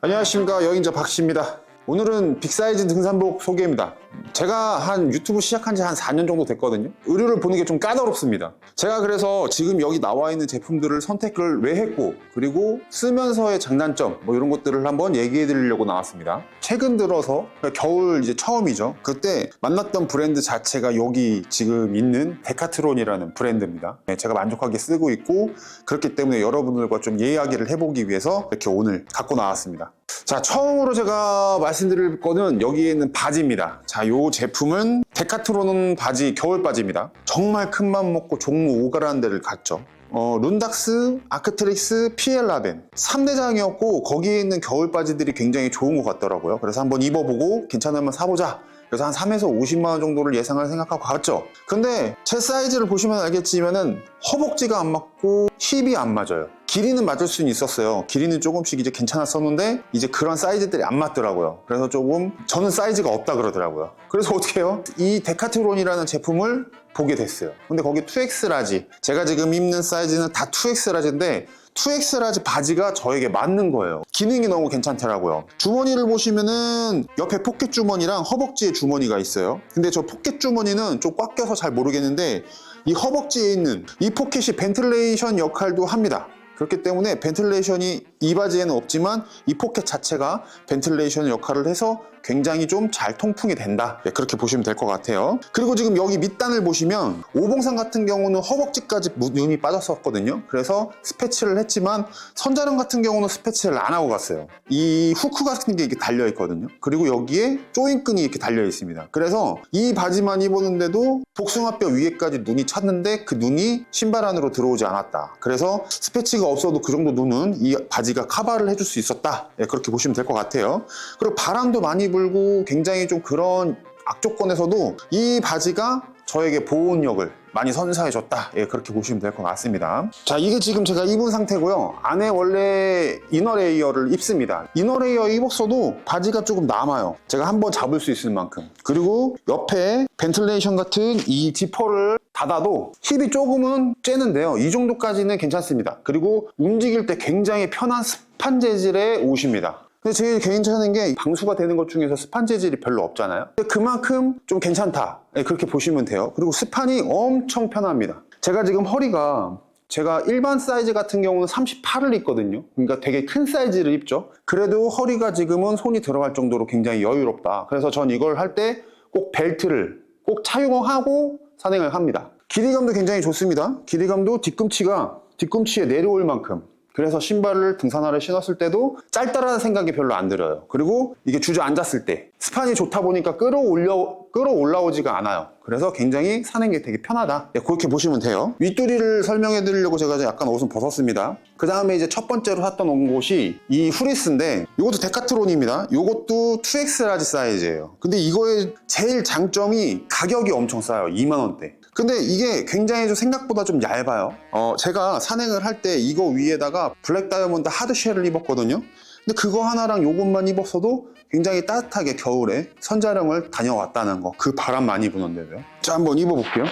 안녕하십니까, 여행자 박씨입니다. 오늘은 빅사이즈 등산복 소개입니다. 제가 한 유튜브 시작한 지 한 4년 정도 됐거든요. 의류를 보는 게 좀 까다롭습니다. 제가 그래서 지금 여기 나와 있는 제품들을 선택을 왜 했고, 그리고 쓰면서의 장단점 뭐 이런 것들을 한번 얘기해 드리려고 나왔습니다. 최근 들어서 겨울 이제 처음이죠. 그때 만났던 브랜드 자체가 여기 지금 있는 데카트론이라는 브랜드입니다. 제가 만족하게 쓰고 있고, 그렇기 때문에 여러분들과 좀 이야기를 해보기 위해서 이렇게 오늘 갖고 나왔습니다. 자, 처음으로 제가 말씀드릴 거는 여기에 있는 바지입니다. 자, 요 제품은 데카트론 바지, 겨울 바지입니다. 정말 큰 맘 먹고 종로 5가라는 데를 갔죠. 룬닥스, 아크트릭스, 피엘라벤 3대장이었고 거기에 있는 겨울 바지들이 굉장히 좋은 것 같더라고요. 그래서 한번 입어보고 괜찮으면 사보자. 그래서 한 3에서 50만 원 정도를 예상을 생각하고 갔죠. 근데 제 사이즈를 보시면 알겠지만은 허벅지가 안 맞고 힙이 안 맞아요. 길이는 맞을 수는 있었어요. 길이는 조금씩 이제 괜찮았었는데 이제 그런 사이즈들이 안 맞더라고요. 그래서 조금 저는 사이즈가 없다 그러더라고요. 그래서 어떻게 해요? 이 데카트론이라는 제품을 보게 됐어요. 근데 거기 2X 라지, 제가 지금 입는 사이즈는 다 2X 라지인데 2X 라지 바지가 저에게 맞는 거예요. 기능이 너무 괜찮더라고요. 주머니를 보시면은 옆에 포켓 주머니랑 허벅지에 주머니가 있어요. 근데 저 포켓 주머니는 좀 꽉 껴서 잘 모르겠는데 이 허벅지에 있는 이 포켓이 벤틸레이션 역할도 합니다. 그렇기 때문에 벤틸레이션이 이 바지에는 없지만 이 포켓 자체가 벤틸레이션 역할을 해서 굉장히 좀 잘 통풍이 된다. 네, 그렇게 보시면 될 것 같아요. 그리고 지금 여기 밑단을 보시면 오봉산 같은 경우는 허벅지까지 눈이 빠졌었거든요. 그래서 스패치를 했지만 선자령 같은 경우는 스패치를 안 하고 갔어요. 이 후크 같은 게 이렇게 달려 있거든요. 그리고 여기에 조인끈이 이렇게 달려 있습니다. 그래서 이 바지만 입었는데도 복숭아뼈 위에까지 눈이 찼는데 그 눈이 신발 안으로 들어오지 않았다. 그래서 스패치가 없어도 그 정도 눈은 이 바지가 커버를 해줄 수 있었다. 네, 그렇게 보시면 될 것 같아요. 그리고 바람도 많이 불고 굉장히 좀 그런 악조건에서도 이 바지가 저에게 보온력을 많이 선사해줬다. 예, 그렇게 보시면 될 것 같습니다. 자, 이게 지금 제가 입은 상태고요. 안에 원래 이너레이어를 입습니다. 이너레이어 입었어도 바지가 조금 남아요. 제가 한번 잡을 수 있을 만큼. 그리고 옆에 벤틸레이션 같은 이 지퍼를 닫아도 힙이 조금은 쬐는데요. 이 정도까지는 괜찮습니다. 그리고 움직일 때 굉장히 편한 스판 재질의 옷입니다. 근데 제일 괜찮은 게 방수가 되는 것 중에서 스판 재질이 별로 없잖아요. 근데 그만큼 좀 괜찮다. 네, 그렇게 보시면 돼요. 그리고 스판이 엄청 편합니다. 제가 지금 허리가 제가 일반 사이즈 같은 경우는 38을 입거든요. 그러니까 되게 큰 사이즈를 입죠. 그래도 허리가 지금은 손이 들어갈 정도로 굉장히 여유롭다. 그래서 전 이걸 할 때 꼭 벨트를 꼭 착용하고 산행을 합니다. 길이감도 굉장히 좋습니다. 길이감도 뒤꿈치에 내려올 만큼. 그래서 신발을 등산화를 신었을 때도 짧다라는 생각이 별로 안 들어요. 그리고 이게 주저앉았을 때 스판이 좋다 보니까 끌어올라오지가 않아요. 그래서 굉장히 사는 게 되게 편하다. 네, 그렇게 보시면 돼요. 윗도리를 설명해 드리려고 제가 약간 옷은 벗었습니다. 그 다음에 이제 첫 번째로 샀던 옷이 이 후리스인데 이것도 데카트론입니다. 이것도 2X 라지 사이즈예요. 근데 이거의 제일 장점이 가격이 엄청 싸요. 2만 원대. 근데 이게 굉장히 좀 생각보다 좀 얇아요. 제가 산행을 할 때 이거 위에다가 블랙 다이아몬드 하드쉘을 입었거든요. 근데 그거 하나랑 요것만 입었어도 굉장히 따뜻하게 겨울에 선자령을 다녀왔다는 거. 그 바람 많이 부는데도요. 자, 한번 입어볼게요.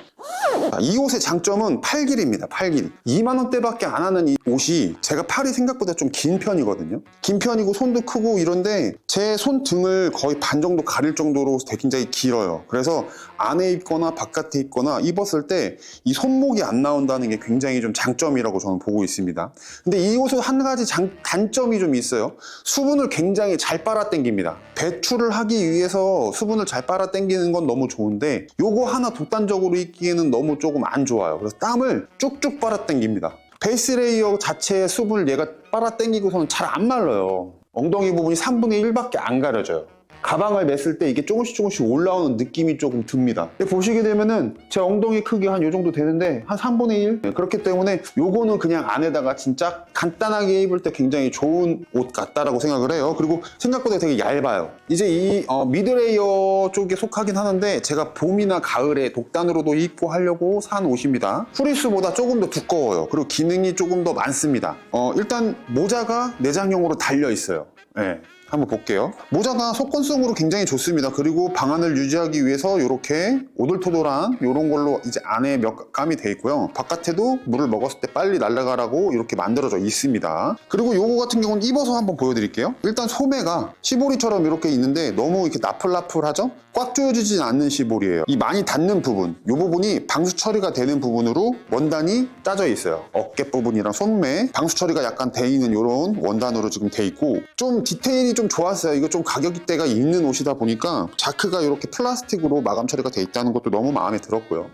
이 옷의 장점은 팔 길이입니다. 팔 길이. 2만 원대밖에 안 하는 이 옷이 제가 팔이 생각보다 좀 긴 편이거든요. 긴 편이고 손도 크고 이런데 제 손등을 거의 반 정도 가릴 정도로 굉장히 길어요. 그래서 안에 입거나 바깥에 입거나 입었을 때 이 손목이 안 나온다는 게 굉장히 좀 장점이라고 저는 보고 있습니다. 근데 이 옷은 한 가지 단점이 좀 있어요. 수분을 굉장히 잘 빨아당깁니다. 배출을 하기 위해서 수분을 잘 빨아당기는 건 너무 좋은데 요거 하나 독단적으로 입기에는 너무 조금 안 좋아요. 그래서 땀을 쭉쭉 빨아당깁니다. 베이스 레이어 자체의 수분을 얘가 빨아당기고서는 잘 안 말라요. 엉덩이 부분이 3분의 1밖에 안 가려져요. 가방을 맸을 때 이게 조금씩 올라오는 느낌이 조금 듭니다. 보시게 되면은 제 엉덩이 크기 한 요 정도 되는데 한 3분의 1? 네, 그렇기 때문에 요거는 그냥 안에다가 진짜 간단하게 입을 때 굉장히 좋은 옷 같다라고 생각을 해요. 그리고 생각보다 되게 얇아요. 이제 이 미드레이어 쪽에 속하긴 하는데 제가 봄이나 가을에 독단으로도 입고 하려고 산 옷입니다. 후리스보다 조금 더 두꺼워요. 그리고 기능이 조금 더 많습니다. 일단 모자가 내장형으로 달려 있어요. 네. 한번 볼게요. 모자가 속건성으로 굉장히 좋습니다. 그리고 방안을 유지하기 위해서 이렇게 오돌토돌한 이런 걸로 이제 안에 몇 감이 돼 있고요. 바깥에도 물을 먹었을 때 빨리 날아가라고 이렇게 만들어져 있습니다. 그리고 요거 같은 경우는 입어서 한번 보여드릴게요. 일단 소매가 시보리처럼 이렇게 있는데 너무 이렇게 나풀나풀하죠? 꽉 조여지진 않는 시보리예요. 이 많이 닿는 부분, 이 부분이 방수 처리가 되는 부분으로 원단이 짜져 있어요. 어깨 부분이랑 손매 방수 처리가 약간 돼 있는 이런 원단으로 지금 돼 있고, 좀 디테일이 좀 좋았어요. 이거 좀 가격대가 있는 옷이다 보니까 자크가 이렇게 플라스틱으로 마감 처리가 돼 있다는 것도 너무 마음에 들었고요.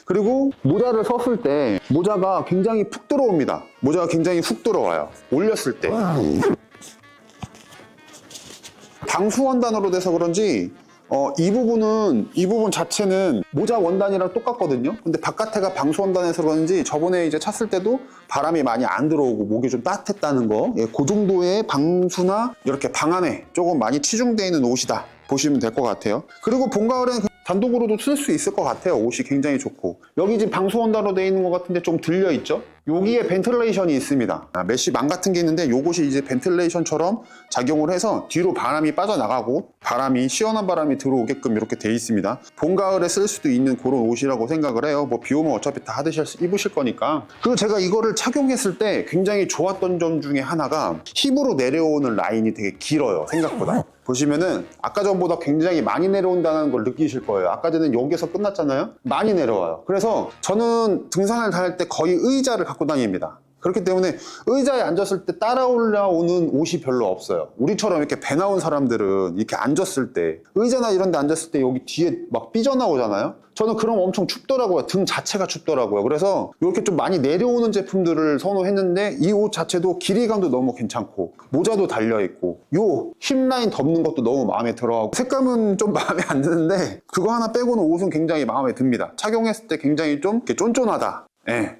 그리고 모자를 섰을 때 모자가 굉장히 푹 들어옵니다. 모자가 굉장히 훅 들어와요. 올렸을 때 방수 원단으로 돼서 그런지 이 부분 자체는 모자 원단이랑 똑같거든요. 근데 바깥에가 방수 원단에서 그런지 저번에 이제 찼을 때도 바람이 많이 안 들어오고 목이 좀 따뜻했다는 거, 그 정도의 방수나 이렇게 방 안에 조금 많이 치중되어 있는 옷이다 보시면 될 것 같아요. 그리고 봄, 가을엔 단독으로도 쓸 수 있을 것 같아요. 옷이 굉장히 좋고, 여기 지금 방수 원단으로 되어 있는 것 같은데 좀 들려 있죠? 여기에 벤틀레이션이 있습니다. 메쉬망 같은 게 있는데 요것이 이제 벤틀레이션처럼 작용을 해서 뒤로 바람이 빠져나가고 시원한 바람이 들어오게끔 이렇게 돼 있습니다. 봄, 가을에 쓸 수도 있는 그런 옷이라고 생각을 해요. 뭐 비 오면 어차피 다 입으실 거니까. 그리고 제가 이거를 착용했을 때 굉장히 좋았던 점 중에 하나가 힙으로 내려오는 라인이 되게 길어요, 생각보다. 보시면은 아까 전보다 굉장히 많이 내려온다는 걸 느끼실 거예요. 아까 전에 여기서 끝났잖아요. 많이 내려와요. 그래서 저는 등산을 다닐 때 거의 의자를 갖고 다닙니다. 그렇기 때문에 의자에 앉았을 때 따라 올라오는 옷이 별로 없어요. 우리처럼 이렇게 배 나온 사람들은 이렇게 앉았을 때, 의자나 이런 데 앉았을 때 여기 뒤에 막 삐져나오잖아요. 저는 그럼 엄청 춥더라고요. 등 자체가 춥더라고요. 그래서 이렇게 좀 많이 내려오는 제품들을 선호했는데, 이 옷 자체도 길이감도 너무 괜찮고 모자도 달려있고 요 힙라인 덮는 것도 너무 마음에 들어하고, 색감은 좀 마음에 안 드는데 그거 하나 빼고는 옷은 굉장히 마음에 듭니다. 착용했을 때 굉장히 좀 이렇게 쫀쫀하다,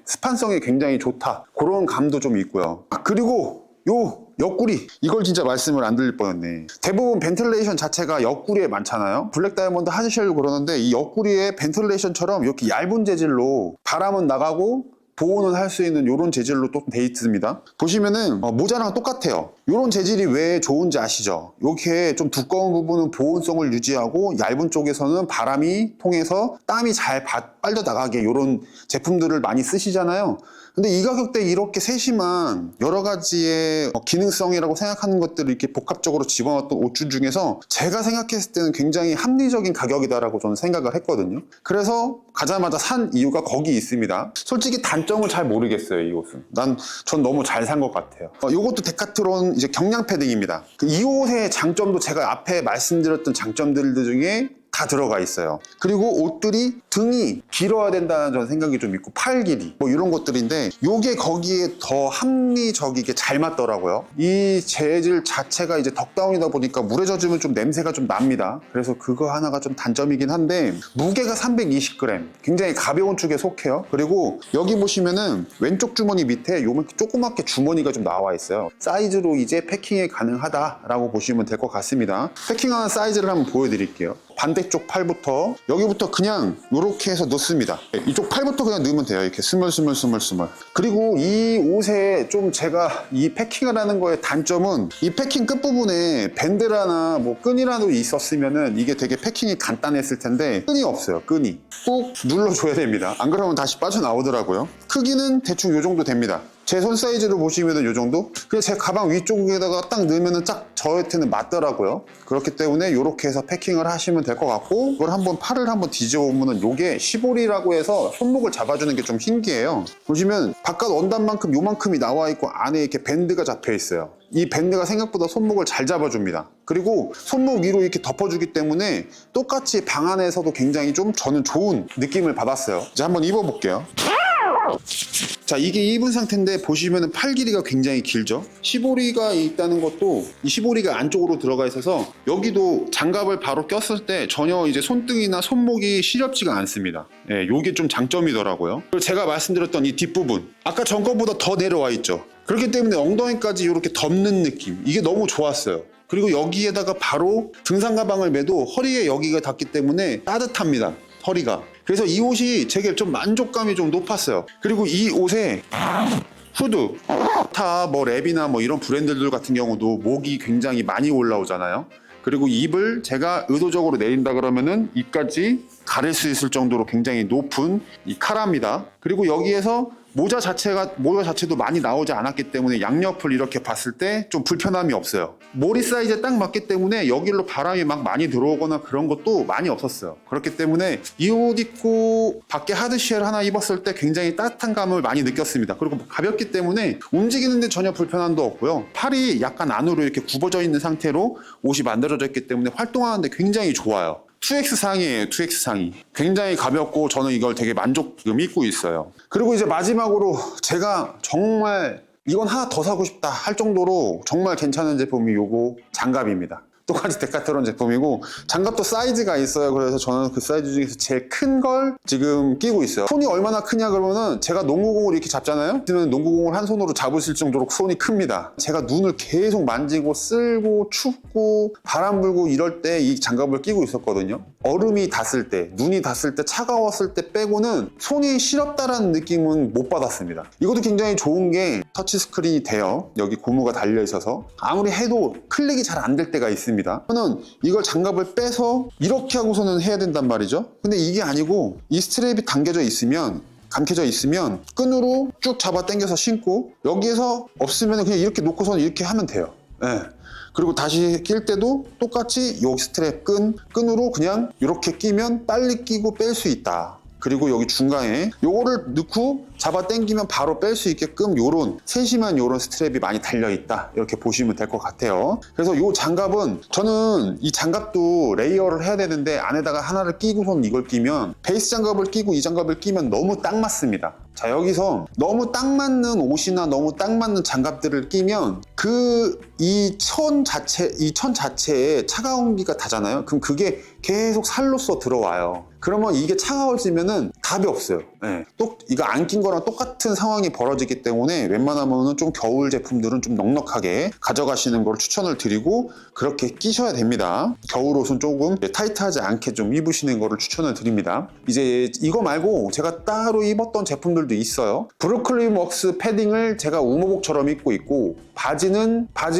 스판성이 굉장히 좋다, 그런 감도 좀 있고요. 그리고 요 옆구리, 이걸 진짜 말씀을 안 드릴 뻔했네. 대부분 벤틀레이션 자체가 옆구리에 많잖아요. 블랙 다이아몬드 하시려고 그러는데 이 옆구리에 벤틀레이션처럼 이렇게 얇은 재질로 바람은 나가고 보온은 할 수 있는 이런 재질로 또 돼 있습니다. 보시면은 모자랑 똑같아요. 이런 재질이 왜 좋은지 아시죠? 이렇게 좀 두꺼운 부분은 보온성을 유지하고 얇은 쪽에서는 바람이 통해서 땀이 잘 빨려 나가게, 이런 제품들을 많이 쓰시잖아요. 근데 이 가격대에 이렇게 세심한 여러 가지의 기능성이라고 생각하는 것들을 이렇게 복합적으로 집어넣었던 옷줄 중에서 제가 생각했을 때는 굉장히 합리적인 가격이다라고 저는 생각을 했거든요. 그래서 가자마자 산 이유가 거기 있습니다. 솔직히 단점을 잘 모르겠어요, 이 옷은. 전 너무 잘 산 것 같아요. 이것도 데카트론 이제 경량 패딩입니다. 이 옷의 장점도 제가 앞에 말씀드렸던 장점들 중에 다 들어가 있어요. 그리고 옷들이 등이 길어야 된다는 저는 생각이 좀 있고, 팔 길이 뭐 이런 것들인데 요게 거기에 더 합리적이게 잘 맞더라고요. 이 재질 자체가 이제 덕다운이다 보니까 물에 젖으면 좀 냄새가 좀 납니다. 그래서 그거 하나가 좀 단점이긴 한데, 무게가 320g, 굉장히 가벼운 쪽에 속해요. 그리고 여기 보시면은 왼쪽 주머니 밑에 요렇게 조그맣게 주머니가 좀 나와 있어요. 사이즈로 이제 패킹이 가능하다라고 보시면 될 것 같습니다. 패킹하는 사이즈를 한번 보여드릴게요. 반대쪽 팔부터, 여기부터 그냥 이렇게 해서 넣습니다. 이쪽 팔부터 그냥 넣으면 돼요. 이렇게 스멀스멀. 그리고 이 옷에 좀 제가 이 패킹을 하는 거의 단점은, 이 패킹 끝부분에 밴드라나 뭐 끈이라도 있었으면은 이게 되게 패킹이 간단했을 텐데 끈이 없어요. 끈이 꾹 눌러줘야 됩니다. 안 그러면 다시 빠져나오더라고요. 크기는 대충 이 정도 됩니다. 제 손 사이즈로 보시면은 이 정도? 그냥 제 가방 위쪽에다가 딱 넣으면은 딱 저한테는 맞더라고요. 그렇기 때문에 이렇게 해서 패킹을 하시면 될 것 같고, 이걸 한번 팔을 한번 뒤집어 보면은 요게 시보리라고 해서 손목을 잡아주는 게 좀 신기해요. 보시면 바깥 원단만큼 요만큼이 나와 있고 안에 이렇게 밴드가 잡혀 있어요. 이 밴드가 생각보다 손목을 잘 잡아줍니다. 그리고 손목 위로 이렇게 덮어주기 때문에 똑같이 방 안에서도 굉장히 좀 저는 좋은 느낌을 받았어요. 이제 한번 입어볼게요. 자, 이게 입은 상태인데 보시면은 팔 길이가 굉장히 길죠. 시보리가 있다는 것도, 이 시보리가 안쪽으로 들어가 있어서 여기도 장갑을 바로 꼈을 때 전혀 이제 손등이나 손목이 시렵지가 않습니다. 요게 좀 장점이더라고요. 그리고 제가 말씀드렸던 이 뒷부분, 아까 전 거보다 더 내려와 있죠. 그렇기 때문에 엉덩이까지 이렇게 덮는 느낌, 이게 너무 좋았어요. 그리고 여기에다가 바로 등산 가방을 매도 허리에 여기가 닿기 때문에 따뜻합니다, 허리가. 그래서 이 옷이 제게 좀 만족감이 좀 높았어요. 그리고 이 옷에 후드, 뭐 랩이나 뭐 이런 브랜드들 같은 경우도 목이 굉장히 많이 올라오잖아요. 그리고 입을 제가 의도적으로 내린다 그러면은 입까지 가릴 수 있을 정도로 굉장히 높은 이 카라입니다. 그리고 여기에서 모자 자체도 많이 나오지 않았기 때문에 양옆을 이렇게 봤을 때 좀 불편함이 없어요. 머리 사이즈에 딱 맞기 때문에 여기로 바람이 막 많이 들어오거나 그런 것도 많이 없었어요. 그렇기 때문에 이 옷 입고 밖에 하드쉘 하나 입었을 때 굉장히 따뜻한 감을 많이 느꼈습니다. 그리고 가볍기 때문에 움직이는데 전혀 불편함도 없고요. 팔이 약간 안으로 이렇게 굽어져 있는 상태로 옷이 만들어져 있기 때문에 활동하는데 굉장히 좋아요. 2X 상이에요. 2X 상이 굉장히 가볍고 저는 이걸 되게 만족감 입고 있어요. 그리고 이제 마지막으로 제가 정말 이건 하나 더 사고 싶다 할 정도로 정말 괜찮은 제품이 요거 장갑입니다. 똑같이 데카트론 제품이고 장갑도 사이즈가 있어요. 그래서 저는 그 사이즈 중에서 제일 큰 걸 지금 끼고 있어요. 손이 얼마나 크냐 그러면은 제가 농구공을 이렇게 잡잖아요. 그러면 농구공을 한 손으로 잡으실 정도로 손이 큽니다. 제가 눈을 계속 만지고 쓸고 춥고 바람 불고 이럴 때 이 장갑을 끼고 있었거든요. 얼음이 닿았을 때, 눈이 닿았을 때, 차가웠을 때 빼고는 손이 시렵다라는 느낌은 못 받았습니다. 이것도 굉장히 좋은 게 터치 스크린이 돼요. 여기 고무가 달려 있어서 아무리 해도 클릭이 잘 안 될 때가 있습니다. 저는 이걸 장갑을 빼서 이렇게 하고서는 해야 된단 말이죠. 근데 이게 아니고 이 스트랩이 감겨져 있으면 끈으로 쭉 잡아 당겨서 신고 여기에서 없으면 그냥 이렇게 놓고서는 이렇게 하면 돼요. 네. 그리고 다시 낄 때도 똑같이 이 스트랩 끈으로 그냥 이렇게 끼면 빨리 끼고 뺄 수 있다. 그리고 여기 중간에 요거를 넣고 잡아 당기면 바로 뺄 수 있게끔 요런 세심한 요런 스트랩이 많이 달려있다 이렇게 보시면 될 것 같아요. 그래서 요 장갑은 저는 이 장갑도 레이어를 해야 되는데 안에다가 하나를 끼고선 이걸 끼면 베이스 장갑을 끼고 이 장갑을 끼면 너무 딱 맞습니다. 자, 여기서 너무 딱 맞는 옷이나 너무 딱 맞는 장갑들을 끼면 이 천 자체에 차가운 기가 닿잖아요. 그럼 그게 계속 살로써 들어와요. 그러면 이게 차가워지면은 답이 없어요. 네. 또 이거 안 낀 거랑 똑같은 상황이 벌어지기 때문에 웬만하면은 좀 겨울 제품들은 좀 넉넉하게 가져가시는 걸 추천을 드리고 그렇게 끼셔야 됩니다. 겨울 옷은 조금 타이트하지 않게 좀 입으시는 거를 추천을 드립니다. 이제 이거 말고 제가 따로 입었던 제품들도 있어요. 브루클린 웍스 패딩을 제가 우모복처럼 입고 있고 바지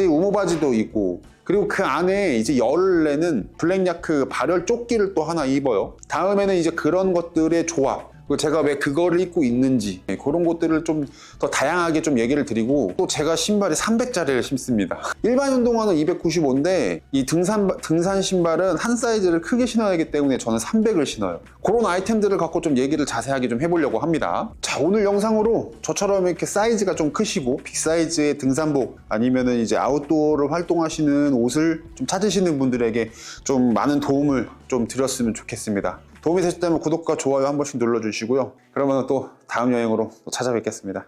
우모 바지도 있고 그리고 그 안에 이제 열을 내는 블랙야크 발열 조끼를 또 하나 입어요. 다음에는 이제 그런 것들의 조합, 제가 왜 그거를 입고 있는지 그런 것들을 좀 더 다양하게 좀 얘기를 드리고 또 제가 신발이 300짜리를 신습니다. 일반 운동화는 295인데 이 등산 신발은 한 사이즈를 크게 신어야 하기 때문에 저는 300을 신어요. 그런 아이템들을 갖고 좀 얘기를 자세하게 좀 해보려고 합니다. 자, 오늘 영상으로 저처럼 이렇게 사이즈가 좀 크시고 빅 사이즈의 등산복 아니면은 이제 아웃도어를 활동하시는 옷을 좀 찾으시는 분들에게 좀 많은 도움을 좀 드렸으면 좋겠습니다. 도움이 되셨다면 구독과 좋아요 한 번씩 눌러주시고요. 그러면 또 다음 여행으로 또 찾아뵙겠습니다.